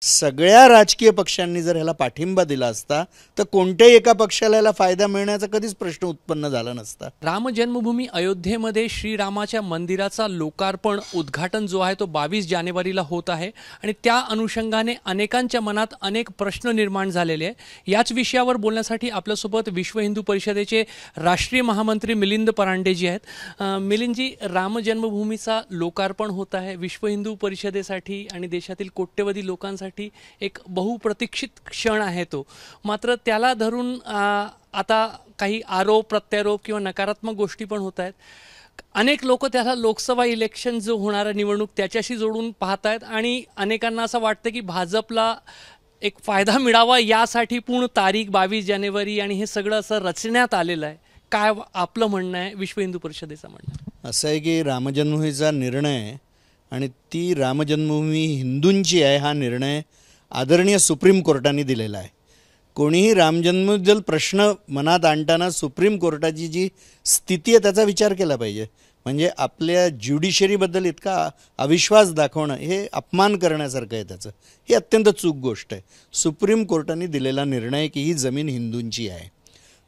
सगळ्या राजकीय पक्षांनी जर ह्याला पाठिंबा दिला असता तर कोणत्याही एका पक्षाला याला फायदा मिळण्याचा कधीच प्रश्न उत्पन्न झाला नसता। राम जन्मभूमी अयोध्येमध्ये श्रीरामाच्या मंदिराचा लोकार्पण उद्घाटन जो आहे तो 22 जानेवारीला होत आहे आणि त्या अनुषंगाने अनेकांच्या मनात अनेक प्रश्न निर्माण झालेले आहे। याच विषयावर बोलण्यासाठी आपल्यासोबत विश्व हिंदू परिषदेचे राष्ट्रीय महामंत्री मिलिंद परांडेजी आहेत। मिलिंदजी, राम जन्मभूमीचा लोकार्पण होत आहे, विश्व हिंदू परिषदेसाठी आणि देशातील कोट्यवधी लोकांसाठी एक बहुप्रतीक्षित क्षण आहे तो। मात्र त्याला धरून आता काही आरोप प्रत्यारोप किंवा नकारात्मक गोष्टी पण होत आहेत। अनेक लोक त्याला लोकसभा इलेक्शन जो होणारा निवडणूक त्याच्याशी जोडून पाहत आहेत आणि अनेकांना असं वाटतं की भाजपला एक फायदा मिळावा यासाठी पूर्ण तारीख 22 जानेवारी आणि हे सगळं असं रचण्यात आलेलं आहे। काय आपलं म्हणणं आहे, विश्व हिंदू परिषदेचं म्हणणं? असं आहे की रामजन्मभूमीचा निर्णय आणि ती रामजन्मभूमी हिंदूंची आहे हा निर्णय आदरणीय सुप्रीम कोर्टाने दिलेला आहे। कोणीही रामजन्मबद्दल प्रश्न मनात आणताना सुप्रीम कोर्टाची जी स्थिती आहे त्याचा विचार केला पाहिजे। म्हणजे आपल्या ज्युडिशरीबद्दल इतका अविश्वास दाखवणं हे अपमान करण्यासारखं आहे, त्याचं ही अत्यंत चूक गोष्ट आहे। सुप्रीम कोर्टाने दिलेला निर्णय की ही जमीन हिंदूंची आहे।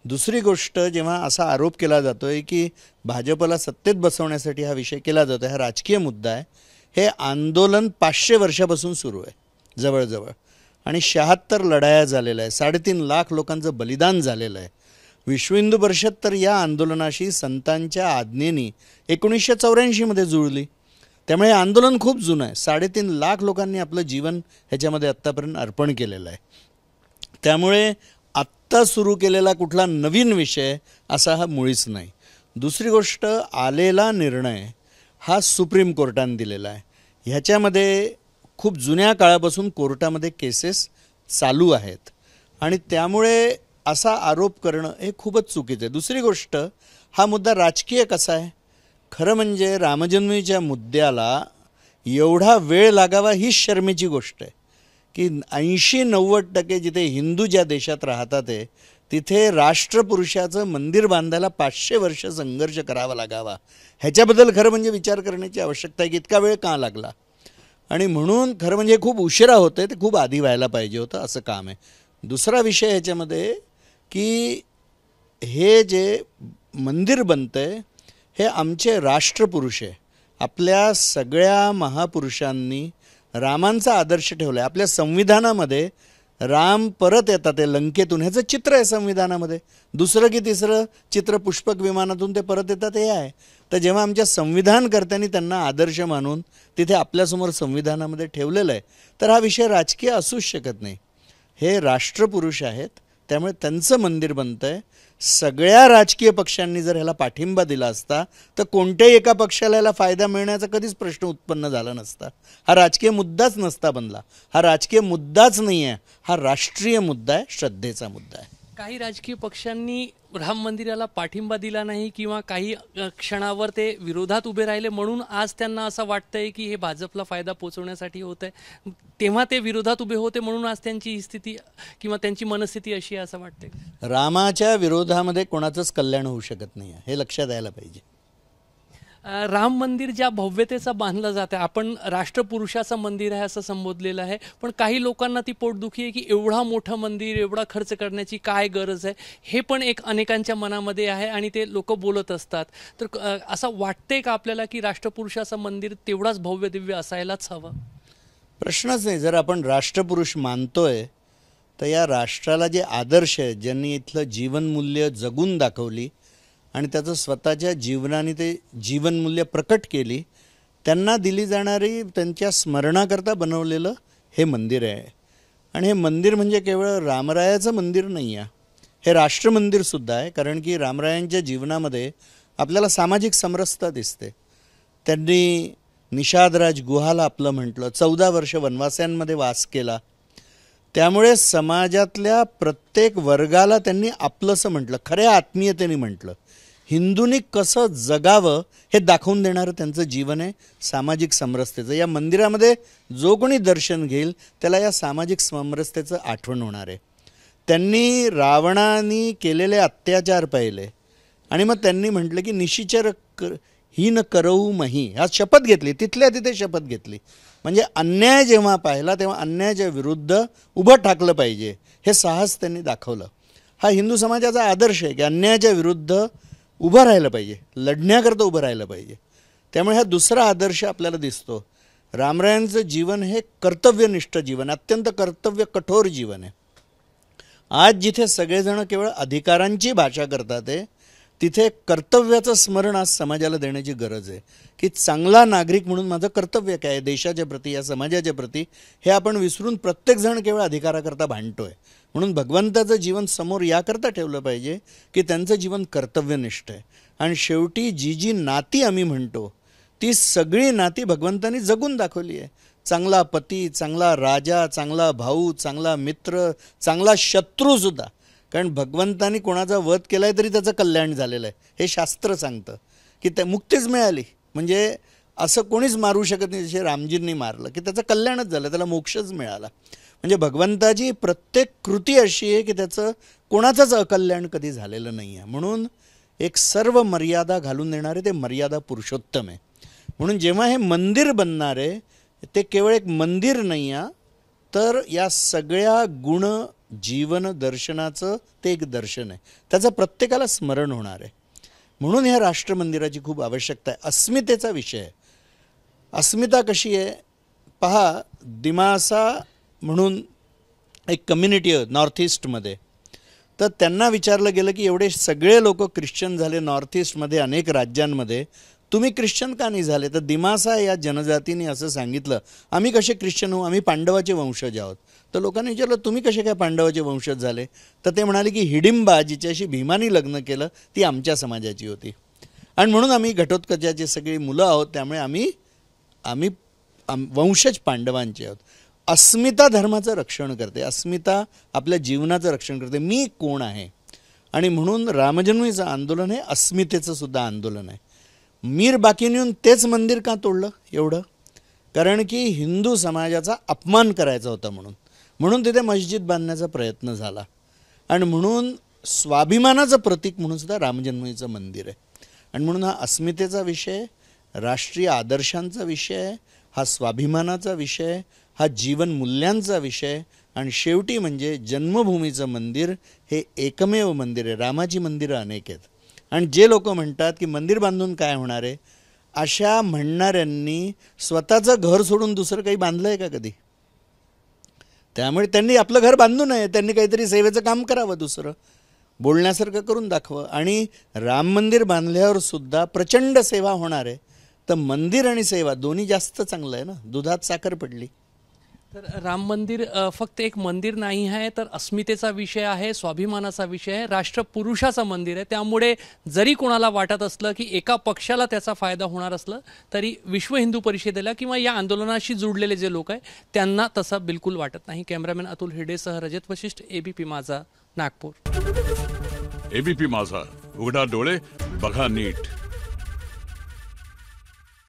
दुसरी गोष्ट, जेव्हा असा आरोप केला जातो आहे की भाजपला सत्तेत बसवण्यासाठी हा विषय केला जातो आहे, हा राजकीय मुद्दा आहे। हे आंदोलन 500 वर्षापासून सुरू आहे जवळजवळ आणि 76 लढाया झालेल्या आहे, 3.5 लाख लोकांचं बलिदान झालेलं आहे। विश्व हिंदू परिषद तर या आंदोलनाशी संतांच्या आज्ञेने 1984 मध्ये जुळली, त्यामुळे आंदोलन खूप जुनं आहे। 3.5 लाख लोकांनी आपलं जीवन ह्याच्यामध्ये आत्तापर्यंत अर्पण केलेलं आहे। त्यामुळे आत्ता सुरू केलेला कुठला नवीन विषय असा हा मुळीच नाही। दुसरी गोष्ट, आलेला निर्णय हा सुप्रीम कोर्टाने दिलेला आहे। ह्याच्यामध्ये खूप जुन्या काळापासून कोर्टामध्ये केसेस चालू आहेत आणि त्यामुळे असा आरोप करणं हे खूपच चुकीचं आहे। दुसरी गोष्ट, हा मुद्दा राजकीय कसा आहे? खरं म्हणजे रामजन्मभूमीच्या मुद्द्याला एवढा वेळ लागावा ही शर्मेची गोष्ट आहे की 80-90% जिथे हिंदू ज्या देशात राहतात आहे तिथे राष्ट्रपुरुषाचं मंदिर बांधायला 500 वर्ष संघर्ष करावा लागावा, ह्याच्याबद्दल खरं म्हणजे विचार करण्याची आवश्यकता आहे की इतका वेळ का लागला। आणि म्हणून खरं म्हणजे खूप उशिरा होतं आहे, ते खूप आधी व्हायला पाहिजे होतं, असं काम आहे। दुसरा विषय ह्याच्यामध्ये की हे जे मंदिर बनतं आहे हे आमचे राष्ट्रपुरुष आहे। आपल्या सगळ्या महापुरुषांनी रामांचा आदर्श ठेवला आहे। आपल्या संविधानामध्ये राम परत येतात ते लंकेतून, ह्याचं चित्र आहे संविधानामध्ये। दुसरं की तिसरं चित्र पुष्पक विमानातून ते परत येतात हे आहे। तर जेव्हा आमच्या संविधानकर्त्यांनी त्यांना आदर्श मानून तिथे आपल्यासमोर संविधानामध्ये ठेवलेलं आहे तर हा विषय राजकीय असूच शकत नाही। हे राष्ट्रपुरुष आहेत, त्यामुळे त्यांचं मंदिर बनतं आहे। सगळ्या राजकीय पक्षांनी जर ह्याला पाठिंबा दिला असता तर कोणत्याही एका पक्षाला याला फायदा मिळण्याचा कधीच प्रश्न उत्पन्न झाला नसता। हा राजकीय मुद्दाच नसता बनला। हा राजकीय मुद्दाच नाही आहे, हा राष्ट्रीय मुद्दा आहे, श्रद्धेचा मुद्दा आहे। काही राजकीय पक्षांनी राम मंदिराला पाठिंबा दिला नाही किंवा काही क्षणावर ते विरोधात उभे राहिले म्हणून आज त्यांना असं वाटतंय की हे भाजपला फायदा पोचवण्यासाठी होत आहे, तेव्हा ते विरोधात उभे होते म्हणून आज त्यांची ही स्थिती किंवा त्यांची मनस्थिती अशी आहे असं वाटतंय। रामाच्या विरोधामध्ये कोणाचंच कल्याण होऊ शकत नाही आहे, हे लक्षात यायला पाहिजे। राम मंदिर ज्या भव्यतेचं बांधलं जातं, आपण राष्ट्रपुरुषाचं मंदिर आहे असं संबोधलेलं आहे, पण काही लोकांना ती पोटदुखी आहे की एवढा मोठं मंदिर एवढा खर्च करण्याची काय गरज आहे, हे पण एक अनेकांच्या मनामध्ये आहे आणि ते लोक बोलत असतात। तर असं वाटतंय का आपल्याला की राष्ट्रपुरुषाचं मंदिर तेवढाच भव्य दिव्य असायलाच हवं? प्रश्नच नाही। जर आपण राष्ट्रपुरुष मानतोय तर या राष्ट्राला जे आदर्श आहे, ज्यांनी इथलं जीवनमूल्य जगून दाखवली आणि त्याचं स्वतःच्या जीवनाने ते जीवनमूल्य प्रकट केली, त्यांना दिली जाणारी त्यांच्या स्मरणाकरता बनवलेलं हे मंदिर आहे। आणि हे मंदिर म्हणजे केवळ रामरायाचं मंदिर नाही आहे, हे राष्ट्रमंदिरसुद्धा आहे। कारण की रामरायांच्या जीवनामध्ये आपल्याला सामाजिक समरसता दिसते। त्यांनी निषादराज गुहाला आपलं म्हटलं, 14 वर्ष वनवास्यांमध्ये वास केला, त्यामुळे समाजातल्या प्रत्येक वर्गाला त्यांनी आपलंसं म्हटलं, खऱ्या आत्मीयतेने म्हटलं। हिंदूंनी कसं जगावं हे दाखवून देणारं त्यांचं जीवन आहे सामाजिक समरसतेचं। या मंदिरामध्ये जो कोणी दर्शन घेईल त्याला या सामाजिक समरसतेचं आठवण होणार आहे। त्यांनी रावणाने केलेले अत्याचार पाहिले आणि मग त्यांनी म्हटलं की निशिचर ही न करवू मही, हा शपथ घेतली, तिथल्या तिथे शपथ घेतली. म्हणजे अन्याय जेव्हा पाहिला तेव्हा अन्यायाच्या विरुद्ध उभं ठाकलं पाहिजे, हे साहस त्यांनी दाखवलं. हा हिंदू समाजाचा आदर्श आहे की अन्यायाच्या विरुद्ध उभं राहिलं पाहिजे, लढण्याकरता उभं राहिलं पाहिजे. त्यामुळे हा दुसरा आदर्श आपल्याला दिसतो. रामरायांचं जीवन हे कर्तव्यनिष्ठ जीवन, अत्यंत कर्तव्य कठोर जीवन आहे. आज जिथे सगळेजण केवळ अधिकारांची भाषा करतात आहे, तिथे कर्तव्याचं स्मरण आज समाजाला देण्याची गरज आहे. की चांगला नागरिक म्हणून माझं कर्तव्य काय आहे देशाच्या प्रती, या समाजाच्या प्रती, हे आपण विसरून प्रत्येकजण केवळ अधिकाराकरता भांडतोय. म्हणून भगवंताचं जीवन समोर याकरता ठेवलं पाहिजे की त्यांचं जीवन कर्तव्यनिष्ठ आहे. आणि शेवटी जी जी नाती आम्ही म्हणतो ती सगळी नाती भगवंतांनी जगून दाखवली आहे. चांगला पती, चांगला राजा, चांगला भाऊ, चांगला मित्र, चांगला शत्रूसुद्धा. कारण भगवंतानी कोणाचा वध केला आहे तरी त्याचं कल्याण झालेलं आहे, हे शास्त्र सांगतं. की त्या मुक्तीच मिळाली, म्हणजे असं कोणीच मारू शकत नाही जसे रामजींनी मारलं, की त्याचं कल्याणच झालं, त्याला मोक्षच मिळाला. म्हणजे भगवंताची प्रत्येक कृती अशी आहे की त्याचं कोणाचंच अकल्याण कधी झालेलं नाही आहे. म्हणून एक सर्व मर्यादा घालून देणारे ते मर्यादा पुरुषोत्तम आहे. म्हणून जेव्हा हे मंदिर बनणार आहे ते केवळ एक मंदिर नाही आहे, तर या सगळ्या गुण जीवन दर्शनाचं ते एक दर्शन आहे, त्याचं प्रत्येकाला स्मरण होणार आहे. म्हणून ह्या राष्ट्रमंदिराची खूप आवश्यकता आहे. अस्मितेचा विषय आहे. अस्मिता कशी आहे पहा. दिमासा म्हणून एक कम्युनिटी आहे नॉर्थ ईस्टमध्ये, तर त्यांना विचारलं गेलं की एवढे सगळे लोक ख्रिश्चन झाले नॉर्थ ईस्टमध्ये अनेक राज्यांमध्ये, तुम्ही ख्रिश्चन का नाही झाले? तर दिमासा या जनजातीने असं सांगितलं, आम्ही कसे ख्रिश्चन होऊ, आम्ही पांडवाचे वंशज आहोत. तर लोकांनी विचारलं तुम्ही कसे काय पांडवाचे वंशज झाले? तर ते म्हणाले की हिडिंबा जिच्याशी भीमानी लग्न केलं ती आमच्या समाजाची होती आणि म्हणून आम्ही घटोत्कचाची सगळी मुलं आहोत, त्यामुळे आम्ही वंशज पांडवांचे आहोत. अस्मिता धर्माचं रक्षण करते, अस्मिता आपल्या जीवनाचं रक्षण करते, मी कोण आहे. आणि म्हणून रामजन्मीचं आंदोलन हे अस्मितेचं सुद्धा आंदोलन आहे. मीर बाकीने तेच मंदिर का तोडलं एवढं? कारण की हिंदू समाजाचा अपमान करायचा होता म्हणून तिथे मस्जिद बांधण्याचा प्रयत्न झाला. आणि म्हणून स्वाभिमानाचं प्रतीक म्हणून सुद्धा रामजन्मभूमीचं मंदिर आहे. आणि म्हणून हा अस्मितेचा विषय, राष्ट्रीय आदर्शांचा विषय, हा स्वाभिमानाचा विषय, हा जीवन मूल्यांचा विषय, आणि शेवटी म्हणजे जन्मभूमीचं मंदिर हे एकमेव मंदिर आहे. रामाची मंदिरं अनेक आहेत. आणि जे लोक म्हणतात की मंदिर बांधून काय होणार आहे, अशा म्हणणाऱ्यांनी स्वतःचं घर सोडून दुसरं काही बांधलं आहे का कधी? त्यामुळे त्यांनी आपलं घर बांधू नये, त्यांनी काहीतरी सेवेचं काम करावं, दुसरं बोलण्यासारखं करून दाखवं. आणि राम मंदिर बांधल्यावर सुद्धा प्रचंड सेवा होणार आहे. तर मंदिर आणि सेवा दोन्ही जास्त चांगलं आहे ना, दुधात साखर पडली. तर राम मंदिर फक्त एक मंदिर नाही आहे, तर अस्मितेचा विषय आहे, स्वाभिमानाचा विषय आहे, राष्ट्रपुरुषाचं मंदिर आहे. त्यामुळे जरी कोणाला वाटत असलं की एका पक्षाला त्याचा फायदा होणार असलं तरी विश्व हिंदू परिषदेला किंवा या आंदोलनाशी जुडलेले जे लोक आहे त्यांना तसं बिलकुल वाटत नाही. कॅमेरामॅन अतुल हिरडेसह रजत वशिष्ठ, एबीपी माझा, नागपूर. एबीपी माझा, उघडा डोळे बघा नीट.